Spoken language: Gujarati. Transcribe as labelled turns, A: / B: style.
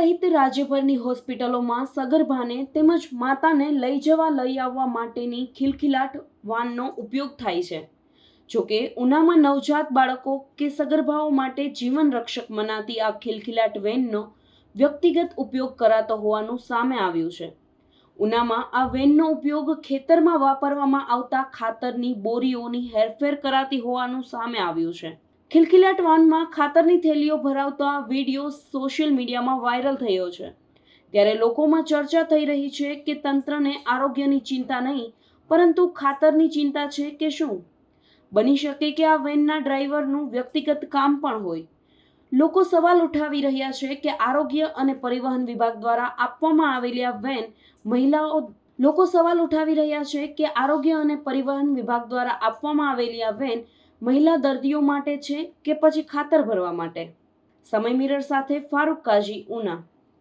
A: સહિત રાજ્યભરની હોસ્પિટલોમાં સગર્ભાને તેમજ માતાને લઈ આવવા માટેની ખિલખિલાટ વાનનો ઉપયોગ થાય છે। જોકે ઉનામાં નવજાત બાળકો કે સગર્ભાઓ માટે જીવન રક્ષક મનાતી આ ખિલખિલાટ વેનનો વ્યક્તિગત ઉપયોગ કરાતો હોવાનું સામે આવ્યું છે। ઉનામાં આ વેનનો ઉપયોગ ખેતરમાં વાપરવામાં આવતા ખાતરની બોરીઓની હેરફેર કરાતી હોવાનું સામે આવ્યું છે। ખિલખિલાટ વાનમાં ખાતરની થેલીઓ ભરાવતા વિડીયો સોશિયલ મીડિયામાં વાયરલ થયો છે। ત્યારે લોકોમાં ચર્ચા થઈ રહી છે કે તંત્રને આરોગ્યની ચિંતા નહીં પરંતુ ખાતરની ચિંતા છે કે શું? બની શકે કે આ વેનના ડ્રાઈવરનું વ્યક્તિગત કામ પણ હોય। લોકો સવાલ ઉઠાવી રહ્યા છે કે આરોગ્ય અને પરિવહન વિભાગ દ્વારા આપવામાં આવેલી આ વેન મહિલા દર્દીઓ માટે છે કે પછી ખાતર ભરવા માટે? સમય મિરર સાથે ફારૂક કાજી, ઉના।